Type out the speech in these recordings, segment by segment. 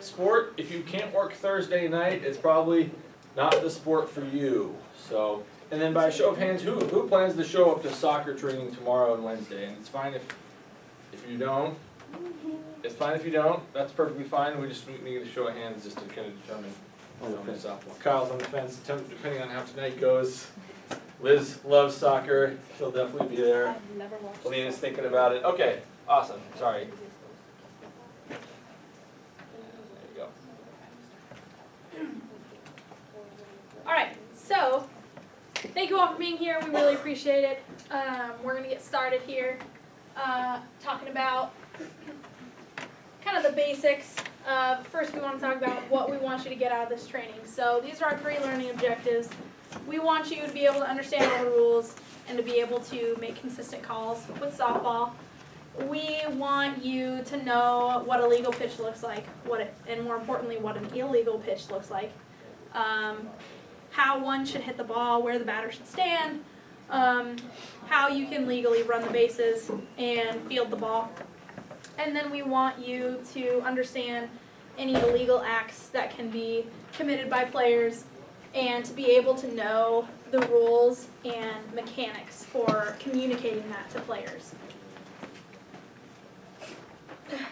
Sport, if you can't work Thursday night, it's probably not the sport for you. So, and then by a show of hands, who plans to show up to soccer training tomorrow and Wednesday? And it's fine if you don't. It's fine if you don't. That's perfectly fine. We just need a show of hands just to kind of determine softball. Kyle's on the fence, depending on how tonight goes. Liz loves soccer. She'll definitely be there. I've never watched. Lena's thinking about it. Okay, awesome. Sorry. Alright, so thank you all for being here. We really appreciate it. We're going to get started here talking about kind of the basics. First, we want to talk about what we want you to get out of this training. So these are our 3 learning objectives. We want you to be able to understand all the rules and to be able to make consistent calls with softball. We want you to know what a legal pitch looks like, and more importantly, what an illegal pitch looks like. How one should hit the ball, where the batter should stand, how you can legally run the bases and field the ball. And then we want you to understand any illegal acts that can be committed by players and to be able to know the rules and mechanics for communicating that to players.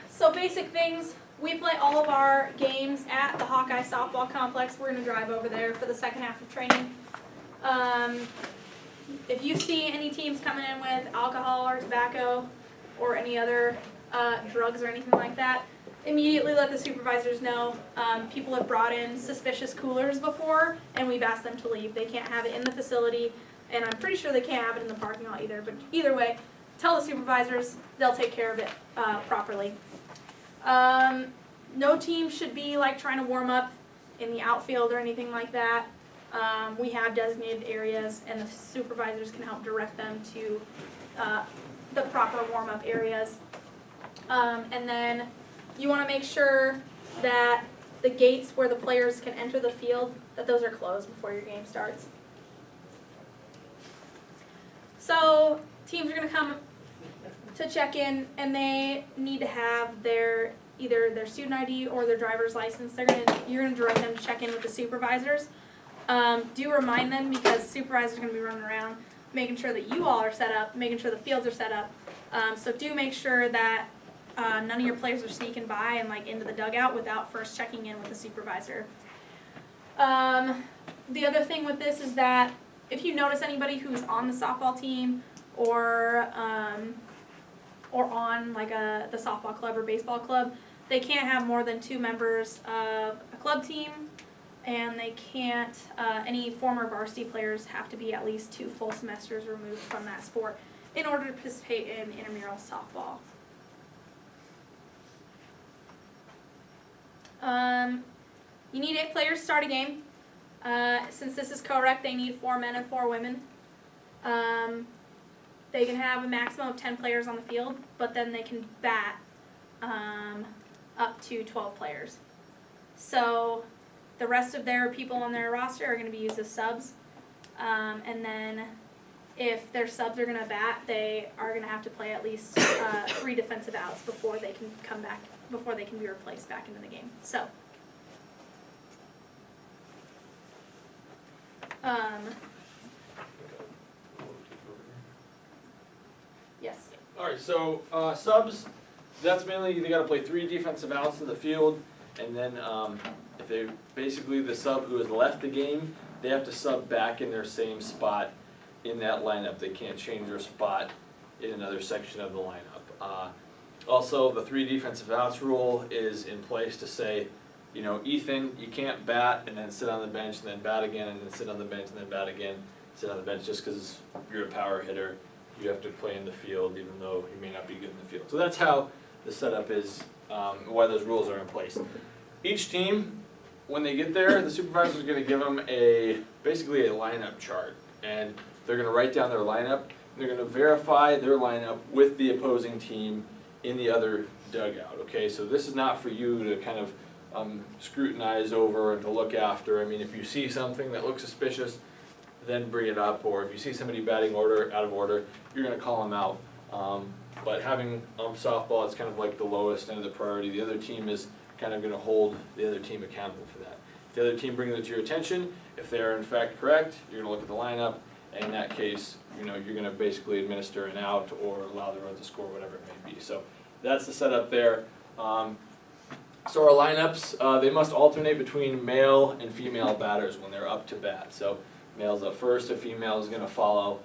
So basic things. We play all of our games at the Hawkeye Softball Complex. We're going to drive over there for the second half of training. If you see any teams coming in with alcohol or tobacco or any other drugs or anything like that, immediately let the supervisors know. People have brought in suspicious coolers before, and we've asked them to leave. They can't have it in the facility, and I'm pretty sure they can't have it in the parking lot either. But either way, tell the supervisors. They'll take care of it properly. No team should be like trying to warm up in the outfield or anything like that. We have designated areas and the supervisors can help direct them to the proper warm-up areas. And then you want to make sure that the gates where the players can enter the field, that those are closed before your game starts. So teams are going to come to check in, and they need to have either their student ID or their driver's license. You're gonna direct them to check in with the supervisors. Do remind them, because supervisors are gonna be running around making sure that you all are set up, making sure the fields are set up. So do make sure that none of your players are sneaking by and like into the dugout without first checking in with the supervisor. The other thing with this is that if you notice anybody who's on the softball team or on like the softball club or baseball club, they can't have more than 2 members of a club team, and they can't, any former varsity players have to be at least 2 full semesters removed from that sport in order to participate in intramural softball. You need 8 players to start a game. Since this is co-rec, they need 4 men and 4 women. They can have a maximum of 10 players on the field, but then they can bat up to 12 players. So the rest of their people on their roster are going to be used as subs. And then if their subs are going to bat, they are going to have to play at least 3 defensive outs before they can come back, before they can be replaced back into the game. So yes. Alright, so subs, that's mainly they got to play 3 defensive outs in the field, and then if they basically the sub who has left the game, they have to sub back in their same spot in that lineup. They can't change their spot in another section of the lineup. Also, the 3 defensive outs rule is in place to say, you know, Ethan, you can't bat and then sit on the bench and then bat again and then sit on the bench and then bat again, sit on the bench just because you're a power hitter. You have to play in the field even though you may not be good in the field. So that's how the setup is, why those rules are in place. Each team, when they get there, the supervisor is going to give them basically a lineup chart, and they're going to write down their lineup. They're going to verify their lineup with the opposing team in the other dugout. Okay, so this is not for you to kind of scrutinize over and to look after. I mean, if you see something that looks suspicious, then bring it up, or if you see somebody batting out of order, you're going to call them out. But having softball, it's kind of like the lowest end of the priority. The other team is kind of gonna hold the other team accountable for that. If the other team brings it to your attention, if they are in fact correct, you're gonna look at the lineup, and in that case, you're gonna basically administer an out or allow the Reds to score, whatever it may be. So that's the setup there. So our lineups, they must alternate between male and female batters when they're up to bat. So male's up first, a female is gonna follow.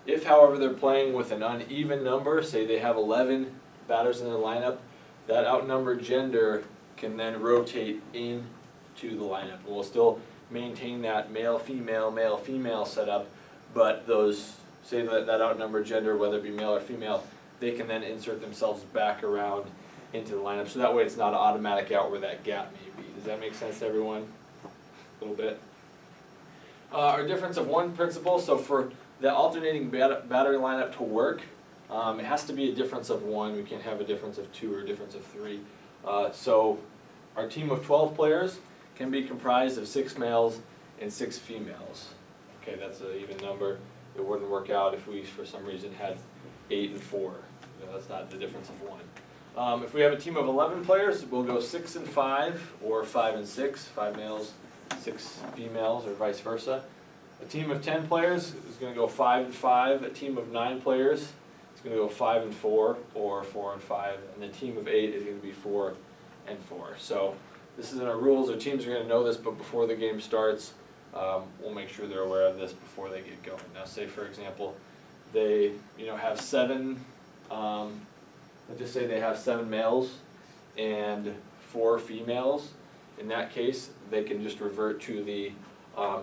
If, however, they're playing with an uneven number, say they have 11 batters in their lineup, that outnumbered gender can then rotate into the lineup. We'll still maintain that male-female setup, but those, say that outnumbered gender, whether it be male or female, they can then insert themselves back around into the lineup, so that way it's not an automatic out where that gap may be. Does that make sense to everyone? A little bit. Our difference of one principle, so for the alternating battery lineup to work, it has to be a difference of 1. We can't have a difference of 2 or a difference of 3. So our team of 12 players can be comprised of 6 males and 6 females. Okay, that's an even number. It wouldn't work out if we, for some reason, had 8 and 4. That's not the difference of 1. If we have a team of 11 players, we'll go 6 and 5, or 5 and 6, 5 males, 6 females, or vice versa. A team of 10 players is going to go 5 and 5. A team of 9 players is going to go 5 and 4, or 4 and 5. And the team of 8 is going to be 4 and 4. So this is in our rules. Our teams are going to know this, but before the game starts, we'll make sure they're aware of this before they get going. Now, say for example, they have 7. Let's just say they have 7 males and 4 females. In that case, they can just revert to the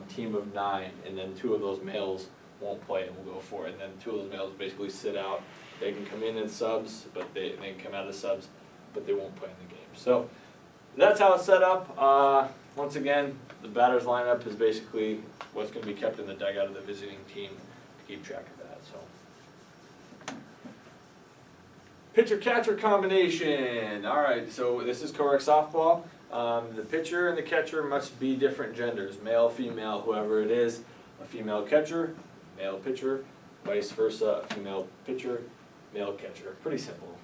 team of 9, and then 2 of those males won't play and will go for it. And then 2 of those males basically sit out. They can come in subs, but they can come out as subs, but they won't play in the game. So that's how it's set up. Once again, the batter's lineup is basically what's going to be kept in the dugout of the visiting team to keep track of that. So. Pitcher-catcher combination. All right, so this is correct softball. The pitcher and the catcher must be different genders, male, female, whoever it is. A female catcher, male pitcher, vice versa, a female pitcher, male catcher. Pretty simple.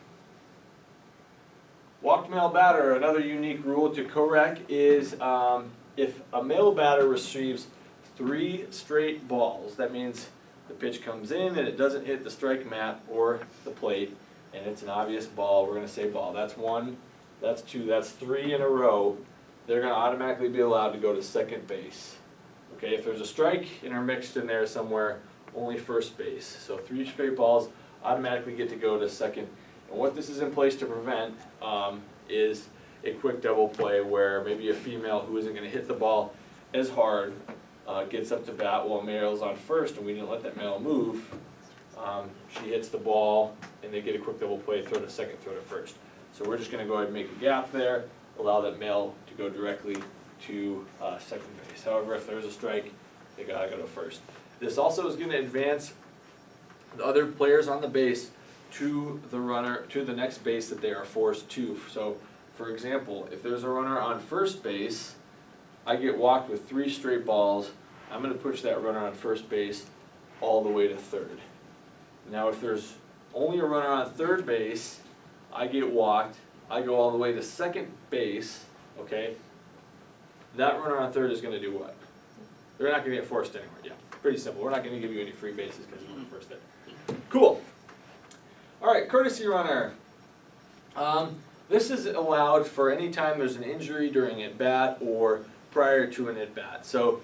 Walked male batter, another unique rule to correct is if a male batter receives 3 straight balls, that means the pitch comes in and it doesn't hit the strike mat or the plate, and it's an obvious ball, we're going to say ball. That's 1, that's 2, that's 3 in a row. They're going to automatically be allowed to go to second base. Okay, if there's a strike intermixed in there somewhere, only first base. So 3 straight balls automatically get to go to second. And what this is in place to prevent is a quick double play where maybe a female who isn't going to hit the ball as hard gets up to bat while male's on first, and we didn't let that male move. She hits the ball, and they get a quick double play, throw to second, throw to first. So we're just going to go ahead and make a gap there, allow that male to go directly to second base. However, if there's a strike, they got to go to first. This also is going to advance the other players on the base to the runner, to the next base that they are forced to. So, for example, if there's a runner on first base, I get walked with 3 straight balls. I'm going to push that runner on first base all the way to third. Now, if there's only a runner on third base, I get walked. I go all the way to second base. Okay. That runner on third is going to do what? They're not going to get forced anywhere. Yeah, pretty simple. We're not going to give you any free bases because you're on first there. Cool. All right, courtesy runner. This is allowed for any time there's an injury during at-bat or prior to an at-bat. So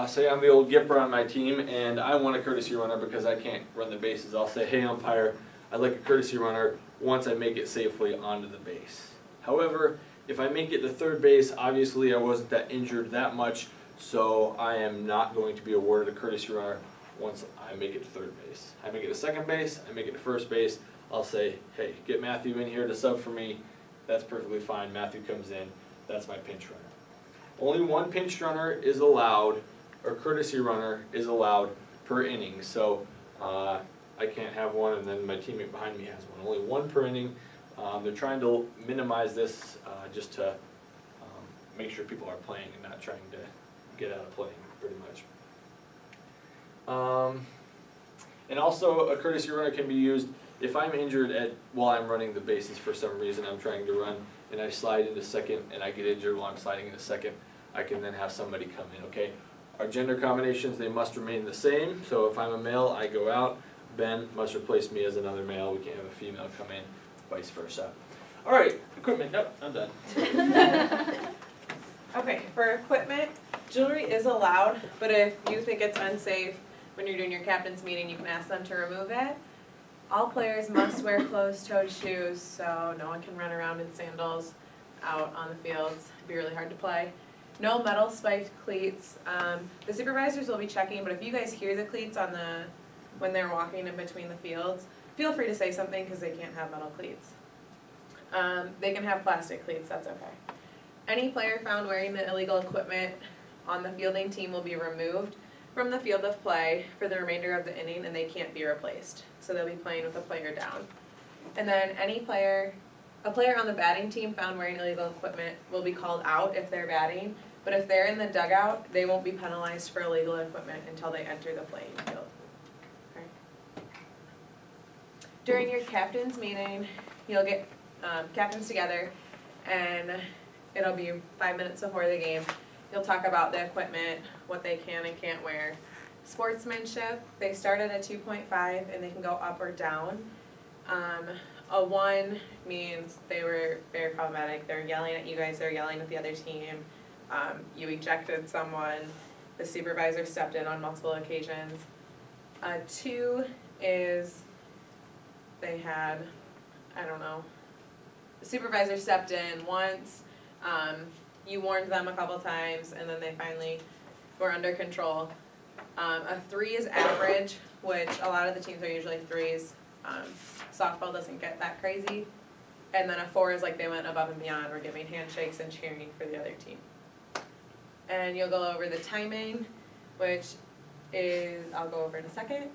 say I'm the old Gipper on my team and I want a courtesy runner because I can't run the bases. I'll say, hey umpire, I'd like a courtesy runner once I make it safely onto the base. However, if I make it to third base, obviously I wasn't that injured that much, so I am not going to be awarded a courtesy runner once I make it to third base. I make it to second base, I make it to first base, I'll say, hey, get Matthew in here to sub for me. That's perfectly fine. Matthew comes in. That's my pinch runner. Only 1 pinch runner is allowed, or courtesy runner is allowed per inning. So I can't have one and then my teammate behind me has one. Only 1 per inning. They're trying to minimize this just to make sure people are playing and not trying to get out of playing, pretty much. And also a courtesy runner can be used if I'm injured while I'm running the bases for some reason. I'm trying to run and I slide into second and I get injured while I'm sliding into second, I can then have somebody come in, okay? Our gender combinations, they must remain the same, so if I'm a male, I go out, Ben must replace me as another male, we can't have a female come in, vice versa. Alright, equipment, nope, I'm done. Okay, for equipment, jewelry is allowed, but if you think it's unsafe when you're doing your captain's meeting, you can ask them to remove it. All players must wear closed-toed shoes, so no one can run around in sandals out on the fields. It'd be really hard to play. No metal spiked cleats. The supervisors will be checking, but if you guys hear the cleats when they're walking in between the fields, feel free to say something because they can't have metal cleats. They can have plastic cleats, that's okay. Any player found wearing the illegal equipment on the fielding team will be removed from the field of play for the remainder of the inning, and they can't be replaced. So they'll be playing with a player down. And then a player on the batting team found wearing illegal equipment will be called out if they're batting, but if they're in the dugout, they won't be penalized for illegal equipment until they enter the playing field. Okay. During your captain's meeting, you'll get captains together, and it'll be 5 minutes before the game. You'll talk about the equipment, what they can and can't wear. Sportsmanship, they start at a 2.5 and they can go up or down. A 1 means they were very problematic. They're yelling at you guys, they're yelling at the other team. You ejected someone. The supervisor stepped in on multiple occasions. 2 is they had, the supervisor stepped in once. You warned them a couple times, and then they finally were under control. A 3 is average, which a lot of the teams are usually 3s. Softball doesn't get that crazy. And then a 4 is like they went above and beyond. We're giving handshakes and cheering for the other team. And you'll go over the timing, which is, I'll go over in a second.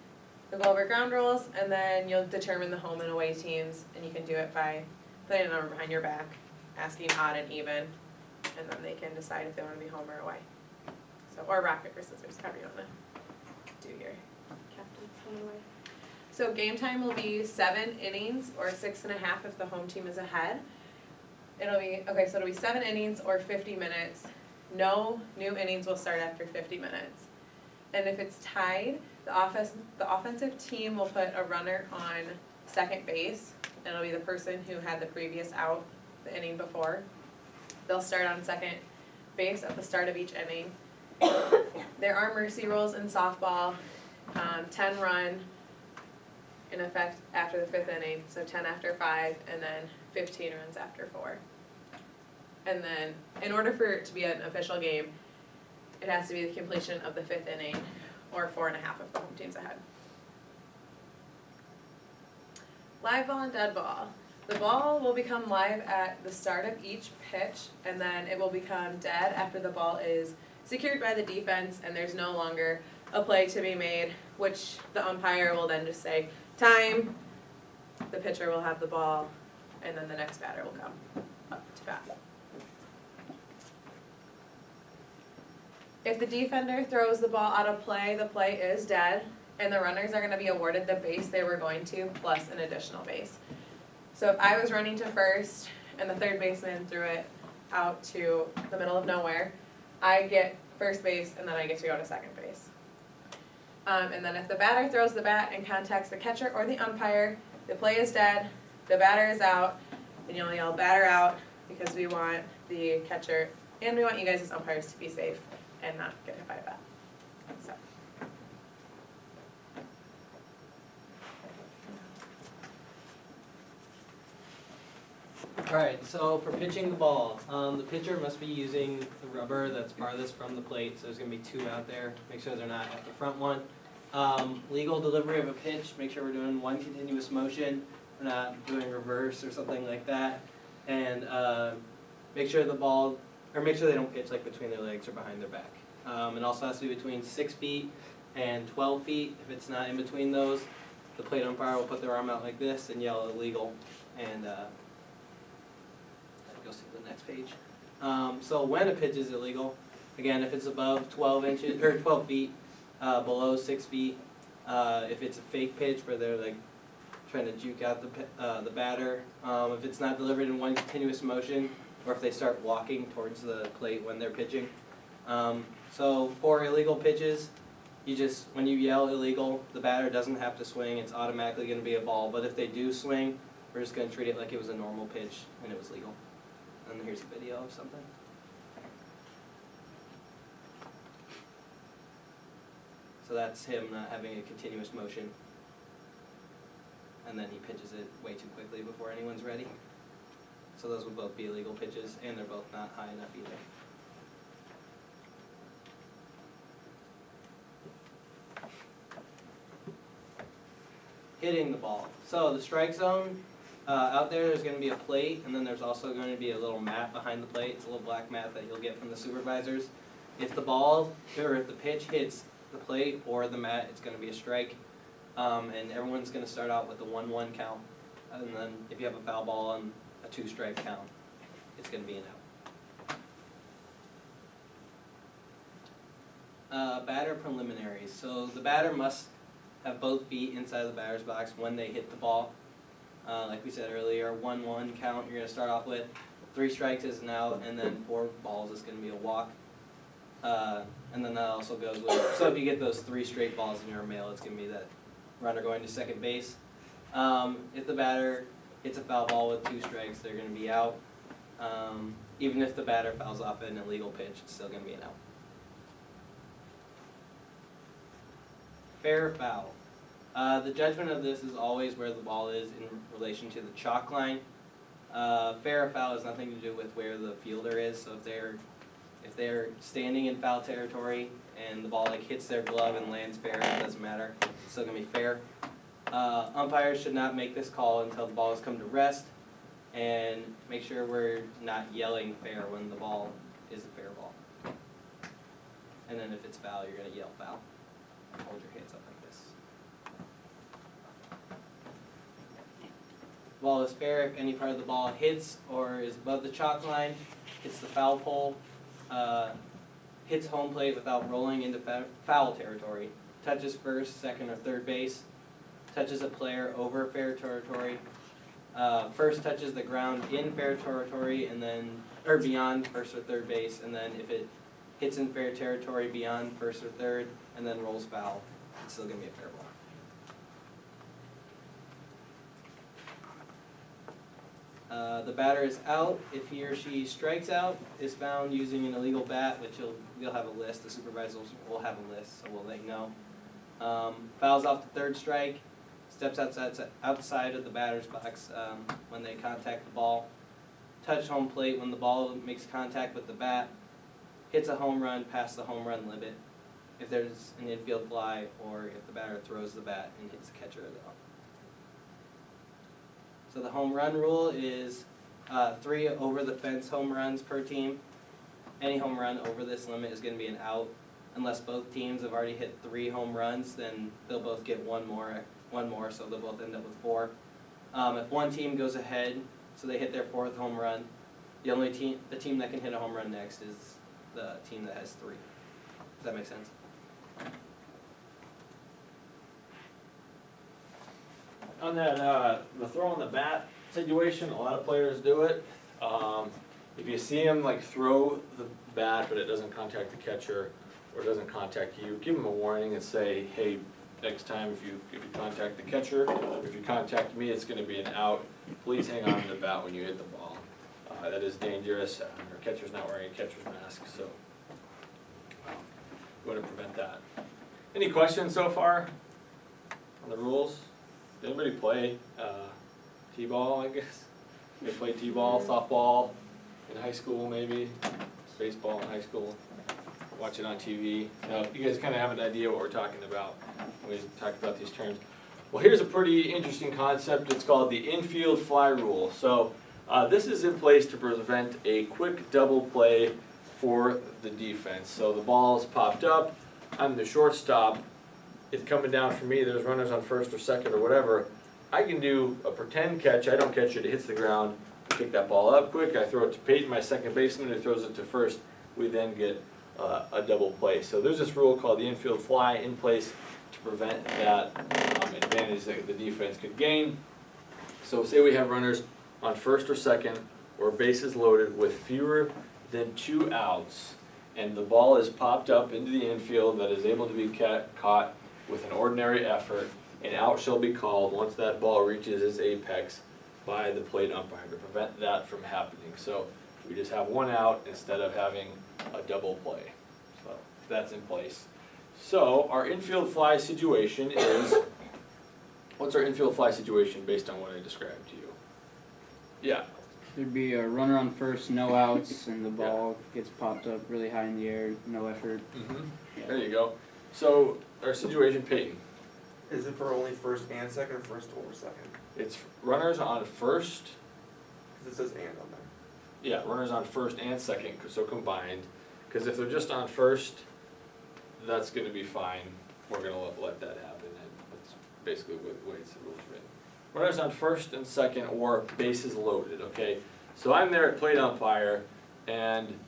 You'll go over ground rules, and then you'll determine the home and away teams, and you can do it by putting a number behind your back, asking odd and even, and then they can decide if they want to be home or away. So, or rock, paper, scissors, however you want to do your captain's home and away. So game time will be 7 innings or 6.5 if the home team is ahead. It'll be 7 innings or 50 minutes. No new innings will start after 50 minutes. And if it's tied, the offensive team will put a runner on second base. And it'll be the person who had the previous out the inning before. They'll start on second base at the start of each inning. There are mercy rules in softball. 10 run in effect after the 5th inning, so 10 after 5, and then 15 runs after 4. And then, in order for it to be an official game, it has to be the completion of the 5th inning, or 4.5 if the home team's ahead. Live ball and dead ball. The ball will become live at the start of each pitch, and then it will become dead after the ball is secured by the defense and there's no longer a play to be made, which the umpire will then just say, time, the pitcher will have the ball, and then the next batter will come up to bat. If the defender throws the ball out of play, the play is dead, and the runners are going to be awarded the base they were going to, plus an additional base. So if I was running to first, and the third baseman threw it out to the middle of nowhere, I get first base, and then I get to go to second base. And then if the batter throws the bat and contacts the catcher or the umpire, the play is dead, the batter is out, and you'll yell batter out because we want the catcher and we want you guys as umpires to be safe and not get hit by a bat. So. Alright, so for pitching the ball, the pitcher must be using the rubber that's farthest from the plate, so there's going to be 2 out there. Make sure they're not at the front one. Legal delivery of a pitch, make sure we're doing one continuous motion, we're not doing reverse or something like that. And make sure the ball, or make sure they don't pitch like between their legs or behind their back. It also has to be between 6 feet and 12 feet. If it's not in between those, the plate umpire will put their arm out like this and yell illegal. And go see the next page. So when a pitch is illegal, again, if it's above 12 inches or 12 feet, below 6 feet, if it's a fake pitch where they're like trying to juke out the batter. If it's not delivered in one continuous motion, or if they start walking towards the plate when they're pitching. So for illegal pitches, when you yell illegal, the batter doesn't have to swing, it's automatically gonna be a ball. But if they do swing, we're just gonna treat it like it was a normal pitch and it was legal. And here's a video of something. So that's him not having a continuous motion. And then he pitches it way too quickly before anyone's ready. So those would both be illegal pitches, and they're both not high enough either. Hitting the ball. So the strike zone, out there's going to be a plate, and then there's also going to be a little mat behind the plate. It's a little black mat that you'll get from the supervisors. If the ball, or if the pitch hits the plate or the mat, it's going to be a strike. And everyone's going to start out with a 1-1 count. And then if you have a foul ball and a 2-strike count, it's going to be an out. Batter preliminaries. So the batter must have both feet inside the batter's box when they hit the ball. Like we said earlier, 1-1 count you're going to start off with. 3 strikes is an out, and then 4 balls is going to be a walk. And then that also goes with, so if you get those 3 straight balls in your mail, it's going to be that runner going to second base. If the batter hits a foul ball with 2 strikes, they're going to be out. Even if the batter fouls off an illegal pitch, it's still going to be an out. Fair or foul. The judgment of this is always where the ball is in relation to the chalk line. Fair or foul has nothing to do with where the fielder is. So if they're standing in foul territory and the ball hits their glove and lands fair, it doesn't matter. It's still gonna be fair. Umpires should not make this call until the ball has come to rest, and make sure we're not yelling fair when the ball is a fair ball. And then if it's foul, you're gonna yell foul. Hold your hands up like this. Ball is fair if any part of the ball hits or is above the chalk line, hits the foul pole, hits home plate without rolling into foul territory, touches first, second, or third base, touches a player over fair territory, first touches the ground in fair territory and then, or beyond first or third base, and then if it hits in fair territory beyond first or third, and then rolls foul, it's still gonna be a fair ball. The batter is out if he or she strikes out, is found using an illegal bat, which you'll have a list, the supervisors will have a list, so we'll let you know. Fouls off the 3rd strike, steps outside of the batter's box when they contact the ball, touch home plate when the ball makes contact with the bat, hits a home run past the home run limit, if there's an infield fly, or if the batter throws the bat and hits the catcher as well. So the home run rule is 3 over the fence home runs per team. Any home run over this limit is going to be an out. Unless both teams have already hit 3 home runs, then they'll both get one more, so they'll both end up with 4. If one team goes ahead, so they hit their 4th home run, the team that can hit a home run next is the team that has 3. Does that make sense? On that, the throw on the bat situation, a lot of players do it. If you see them throw the bat, but it doesn't contact the catcher, or doesn't contact you, give them a warning and say, hey, next time if you contact the catcher, or if you contact me, it's gonna be an out. Please hang on to the bat when you hit the ball. That is dangerous. Our catcher's not wearing a catcher's mask, so we want to prevent that. Any questions so far on the rules? Did anybody play t-ball, I guess? They play t-ball, softball in high school maybe, baseball in high school, watch it on TV. So you guys kind of have an idea what we're talking about when we talk about these terms. Well, here's a pretty interesting concept. It's called the infield fly rule. So this is in place to prevent a quick double play for the defense. So the ball's popped up, I'm the shortstop, it's coming down for me, there's runners on first or second or whatever. I can do a pretend catch, I don't catch it, it hits the ground, pick that ball up quick, I throw it to Peyton, my second baseman, who throws it to first. We then get a double play. So there's this rule called the infield fly in place to prevent that advantage that the defense could gain. So say we have runners on first or second, or bases loaded with fewer than 2 outs, and the ball is popped up into the infield that is able to be caught with an ordinary effort, an out shall be called once that ball reaches its apex by the plate umpire to prevent that from happening. So we just have 1 out instead of having a double play. So that's in place. So our infield fly situation is, what's our infield fly situation based on what I described to you? Yeah. There'd be a runner on first, no outs, and the ball gets popped up really high in the air, no effort. There you go. So our situation, Peyton, Is it for only first and second, or first or second? it's runners on first, Because it says and on there. yeah, runners on first and second, so combined. Because if they're just on first, that's gonna be fine. We're gonna let that happen, and that's basically the way it's the rules written. Runners on first and second, or bases loaded, okay? So I'm there at plate umpire, and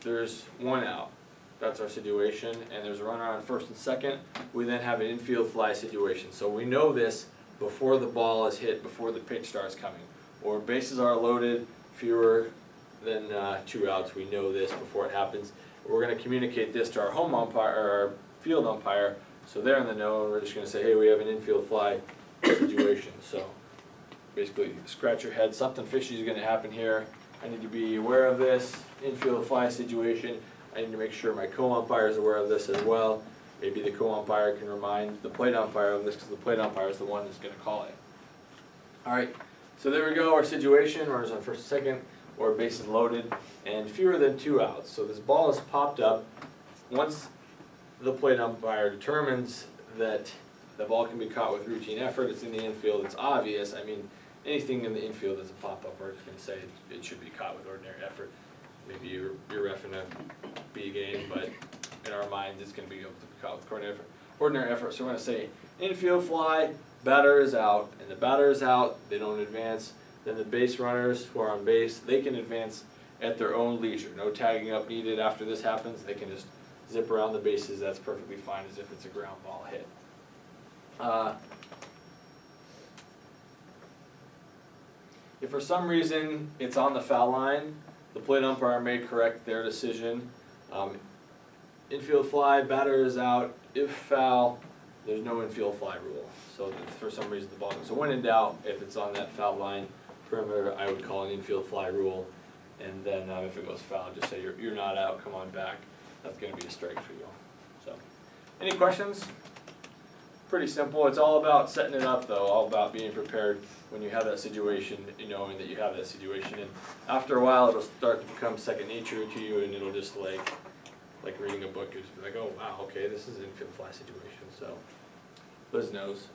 there's 1 out. That's our situation, and there's a runner on first and second. We then have an infield fly situation. So we know this before the ball is hit, before the pitch starts coming. Or bases are loaded, fewer than 2 outs. We know this before it happens. We're gonna communicate this to our home umpire, or our field umpire, so they're in the know, and we're just gonna say, hey, we have an infield fly situation. So basically, scratch your head, something fishy is gonna happen here. I need to be aware of this infield fly situation. I need to make sure my co-umpire is aware of this as well. Maybe the co-umpire can remind the plate umpire of this, because the plate umpire is the one that's gonna call it. Alright, so there we go, our situation, runners on first and second, or bases loaded, and fewer than 2 outs. So this ball is popped up. Once the plate umpire determines that the ball can be caught with routine effort, it's in the infield, it's obvious. I mean, anything in the infield that's a pop-up, we're just gonna say it should be caught with ordinary effort. Maybe you're reffing a B game, but in our minds, it's gonna be able to be caught with ordinary effort. So we're gonna say infield fly, batter is out, and the batter is out, they don't advance. Then the base runners who are on base, they can advance at their own leisure. No tagging up needed after this happens. They can just zip around the bases. That's perfectly fine, as if it's a ground ball hit. If for some reason it's on the foul line, the plate umpire may correct their decision. Infield fly, batter is out. If foul, there's no infield fly rule. So if for some reason the ball goes. So when in doubt, if it's on that foul line perimeter, I would call an infield fly rule. And then if it goes foul, just say you're not out, come on back. That's gonna be a strike for you. So, any questions? Pretty simple. It's all about setting it up though, all about being prepared when you have that situation, knowing that you have that situation. And after a while, it'll start to become second nature to you, and it'll just like reading a book, you'll just be like, oh wow, okay, this is an infield fly situation. So, Liz knows.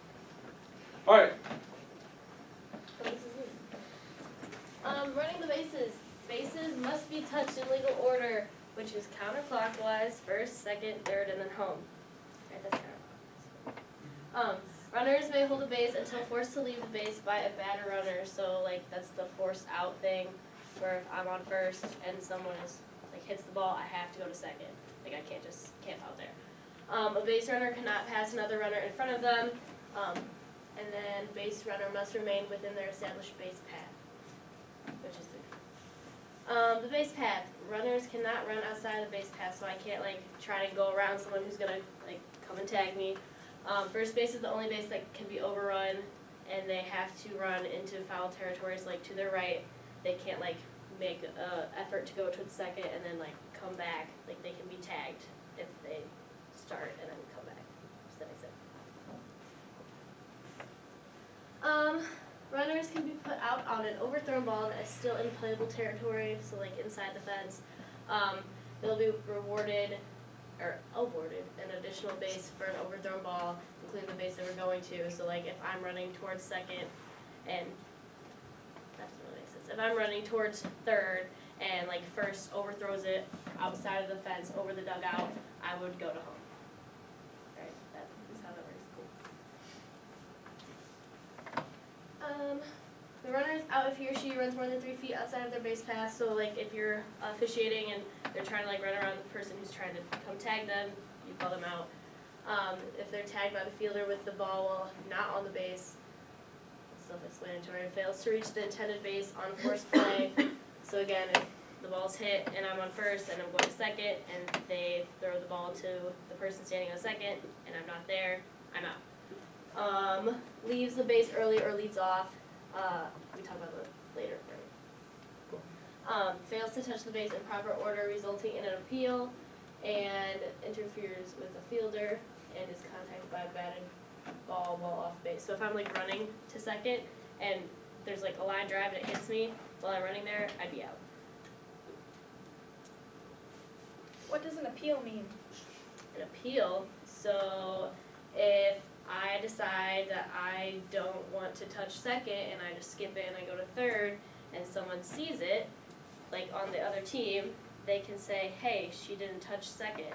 All right. Running the bases. Bases must be touched in legal order, which is counterclockwise, first, second, third, and then home. Right, that's counterclockwise. Runners may hold a base until forced to leave the base by a batter runner. So like that's the forced out thing, where if I'm on first and someone is like hits the ball, I have to go to second. Like I can't just camp out there. A base runner cannot pass another runner in front of them. And then base runner must remain within their established base path, which is the base path. Runners cannot run outside the base path, so I can't like try to go around someone who's gonna like come and tag me. First base is the only base that can be overrun, and they have to run into foul territories like to their right. They can't like make an effort to go towards second and then like come back. Like they can be tagged if they start and then come back. Does that make sense? Runners can be put out on an overthrown ball that is still in playable territory, so like inside the fence. They'll be awarded an additional base for an overthrown ball, including the base that we're going to. So like if I'm running towards second and that doesn't really make sense. If I'm running towards third and like first overthrows it outside of the fence over the dugout, I would go to home. Right? That is how that works. Cool. The runner is out if he or she runs more than 3 feet outside of their base path. So like if you're officiating and they're trying to like run around the person who's trying to come tag them, you call them out. If they're tagged by the fielder with the ball while not on the base, self-explanatory, fails to reach the intended base on forced play. So again, if the ball's hit and I'm on first and I'm going second and they throw the ball to the person standing on second and I'm not there, I'm out. Leaves the base early or leads off, we talk about that later, right? Cool. Fails to touch the base in proper order, resulting in an appeal, and interferes with a fielder and is contacted by a batted ball while off base. So if I'm like running to second and there's like a line drive and it hits me while I'm running there, I'd be out. What does an appeal mean? An appeal, so if I decide that I don't want to touch second and I just skip it and I go to third and someone sees it, like on the other team, they can say, hey, she didn't touch second.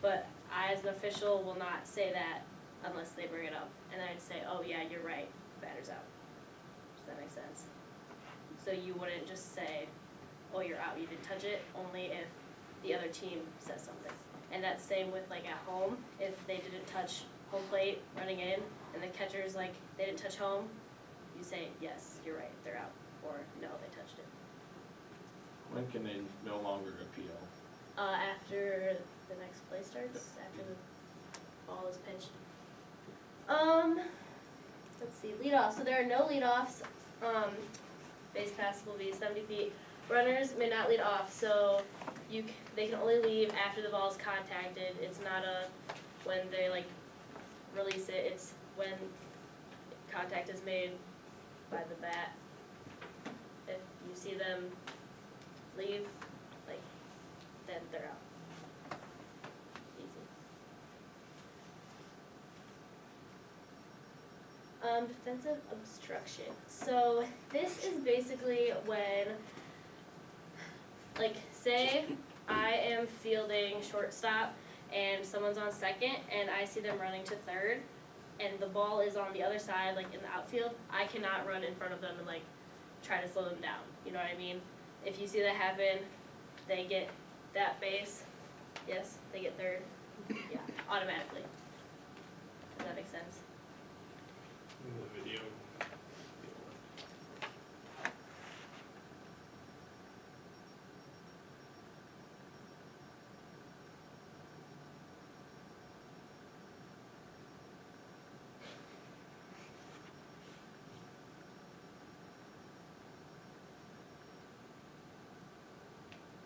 But I as an official will not say that unless they bring it up. And then I'd say, oh yeah, you're right, batter's out. Does that make sense? So you wouldn't just say, oh, you're out, you didn't touch it, only if the other team says something. And that's same with like at home, if they didn't touch home plate running in and the catcher's like, they didn't touch home, you say, yes, you're right, they're out, or no, they touched it. When can they no longer appeal? After the next play starts, after the ball is pitched. Let's see, leadoff, so there are no leadoffs, base pass will be 70 feet. Runners may not lead off, so they can only leave after the ball is contacted. It's not when they like release it, it's when contact is made by the bat. If you see them leave, like, then they're out. Easy. Defensive obstruction. So this is basically when, like, say I am fielding shortstop and someone's on second and I see them running to third and the ball is on the other side, like in the outfield, I cannot run in front of them and like try to slow them down. You know what I mean? If you see that happen, they get that base. Yes, they get third. Yeah, automatically. Does that make sense? The video.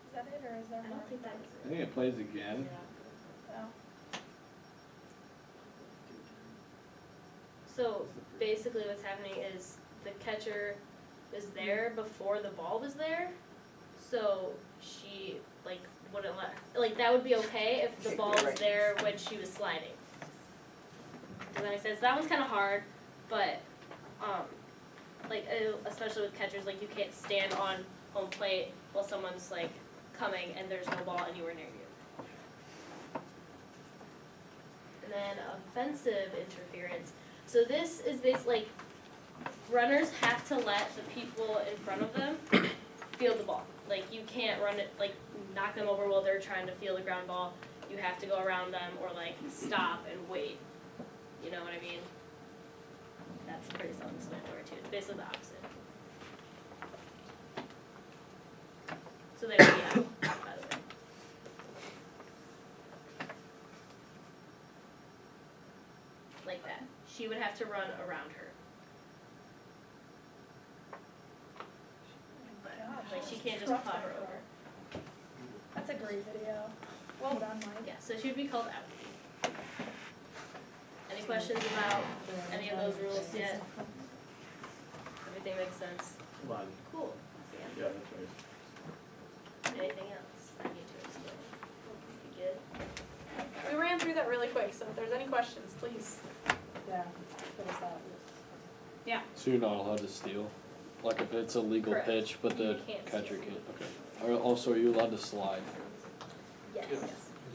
Is that it or is there I more? don't think that is I think it plays again. Oh. So basically what's happening is the catcher was there before the ball was there. So she like wouldn't let, like that would be okay if the ball was there when she was sliding. Does that make sense? That one's kinda hard, but like especially with catchers, like you can't stand on home plate while someone's like coming and there's no ball anywhere near you. And then offensive interference. So this is basically like runners have to let the people in front of them field the ball. Like you can't run it, like knock them over while they're trying to field a ground ball. You have to go around them or like stop and wait. You know what I mean? That's pretty self-explanatory too. It's basically the opposite. So they would be out, by the way. Like that. She would have to run around her. Like she can't just pop her over. That's a great video. Well done, Mike. Yeah, so she would be called out. Any questions about any of those rules yet? Everything makes sense? Come on. Cool. Yeah, that's right. Anything else I need to explain? You good? We ran through that really quick, so if there's any questions, please. Yeah, So you're not allowed to steal? Like if it's a legal Correct. pitch, but the You can't catcher steal. can't, okay. Also, are you allowed to slide? Yes.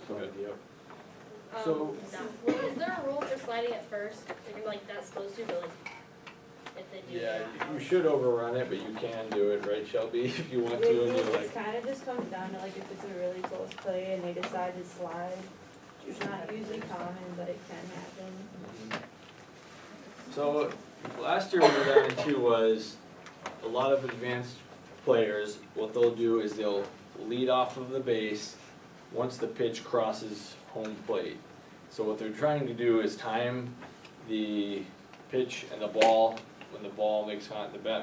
Okay. So. Well, is there a rule for sliding at first? If you're like that's supposed to, but like, if they do. Yeah, they're you out. should overrun it, but you can do it, right Shelby, if you want to, and you're like, It kind of just comes down to like if it's a really close play and they decide to slide, It's not usually common, but it can happen. So last year what we ran into was a lot of advanced players, what they'll do is they'll lead off of the base once the pitch crosses home plate. So what they're trying to do is time the pitch and the ball, when the bat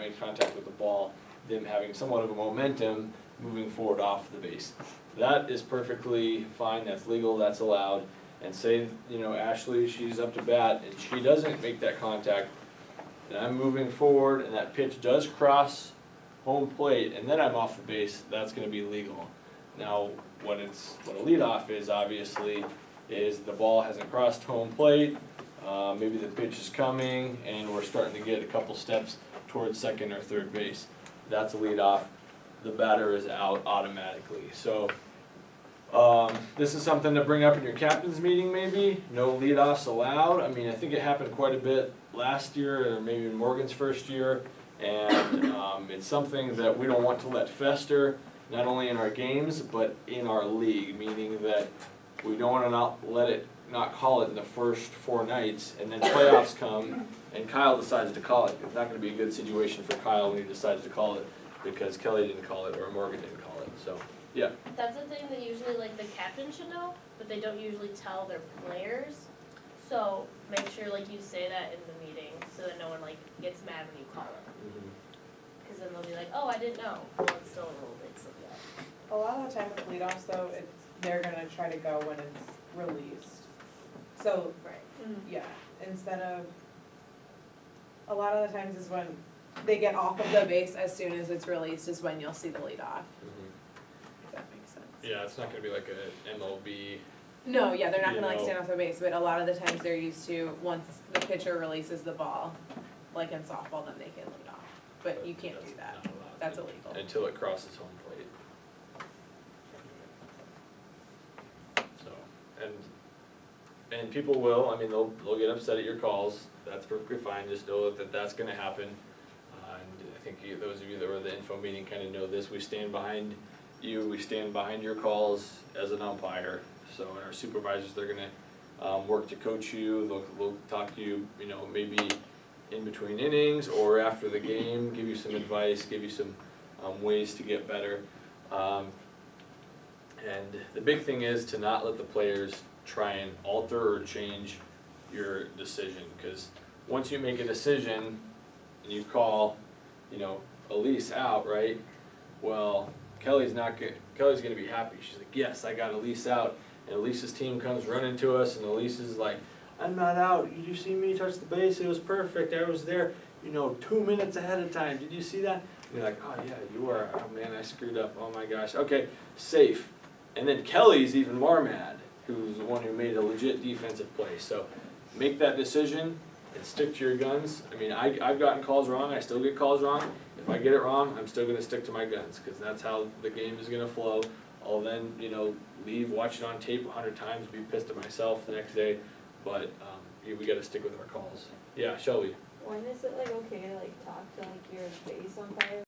makes contact with the ball, them having somewhat of a momentum moving forward off the base. That is perfectly fine, that's legal, that's allowed. And say, Ashley, she's up to bat and she doesn't make that contact, and I'm moving forward and that pitch does cross home plate and then I'm off the base, that's gonna be legal. Now, what a leadoff is, obviously, is the ball hasn't crossed home plate, maybe the pitch is coming and we're starting to get a couple steps towards second or third base. That's a leadoff, the batter is out automatically. So, this is something to bring up in your captain's meeting maybe, no leadoffs allowed. I mean, I think it happened quite a bit last year or maybe in Morgan's first year. And it's something that we don't want to let fester, not only in our games, but in our league, meaning that we don't want to not call it in the first 4 nights, and then playoffs come, and Kyle decides to call it. It's not going to be a good situation for Kyle when he decides to call it, because Kelly didn't call it or Morgan didn't call it, so, yeah. That's the thing that usually like the captain should know, but they don't usually tell their players. So make sure like you say that in the meeting so that no one like gets mad when you call it. Cause then they'll be like, oh, I didn't know. Well, it's still a rule, they still do that. A lot of the time with leadoffs though, they're gonna try to go when it's released. So, Right. yeah, instead of, a lot of the times is when they get off of the base as soon as it's released is when you'll see the leadoff, if that makes sense. Yeah, it's not going to be like a MLB. No, yeah, they're not gonna like You know. stand off the base, but a lot of the times they're used to, once the pitcher releases the ball, like in softball, then they can lead off. But you can't do that, That's not allowed. that's illegal. Until it crosses home plate. So, and people will, I mean, they'll get upset at your calls, that's perfectly fine, just know that that's gonna happen. And I think those of you that were at the info meeting kinda know this, we stand behind you, we stand behind your calls as an umpire. So, and our supervisors, they're gonna work to coach you, they'll talk to you, maybe in between innings or after the game, give you some advice, give you some ways to get better. And the big thing is to not let the players try and alter or change your decision, because once you make a decision and you call, Elise out, right? Well, Kelly's gonna be happy. She's like, yes, I got Elise out. And Elise's team comes running to us and Elise is like, I'm not out, did you see me touch the base, it was perfect, I was there, 2 minutes ahead of time, did you see that? And you're like, oh yeah, you are, oh man, I screwed up, oh my gosh, okay, safe. And then Kelly's even more mad, who's the one who made a legit defensive play, so make that decision and stick to your guns. I mean, I've gotten calls wrong, I still get calls wrong, if I get it wrong, I'm still gonna stick to my guns, because that's how the game is gonna flow. I'll then, leave, watch it on tape 100 times, be pissed at myself the next day, but we gotta stick with our calls. Yeah, Shelby? When is it okay to talk to your base umpire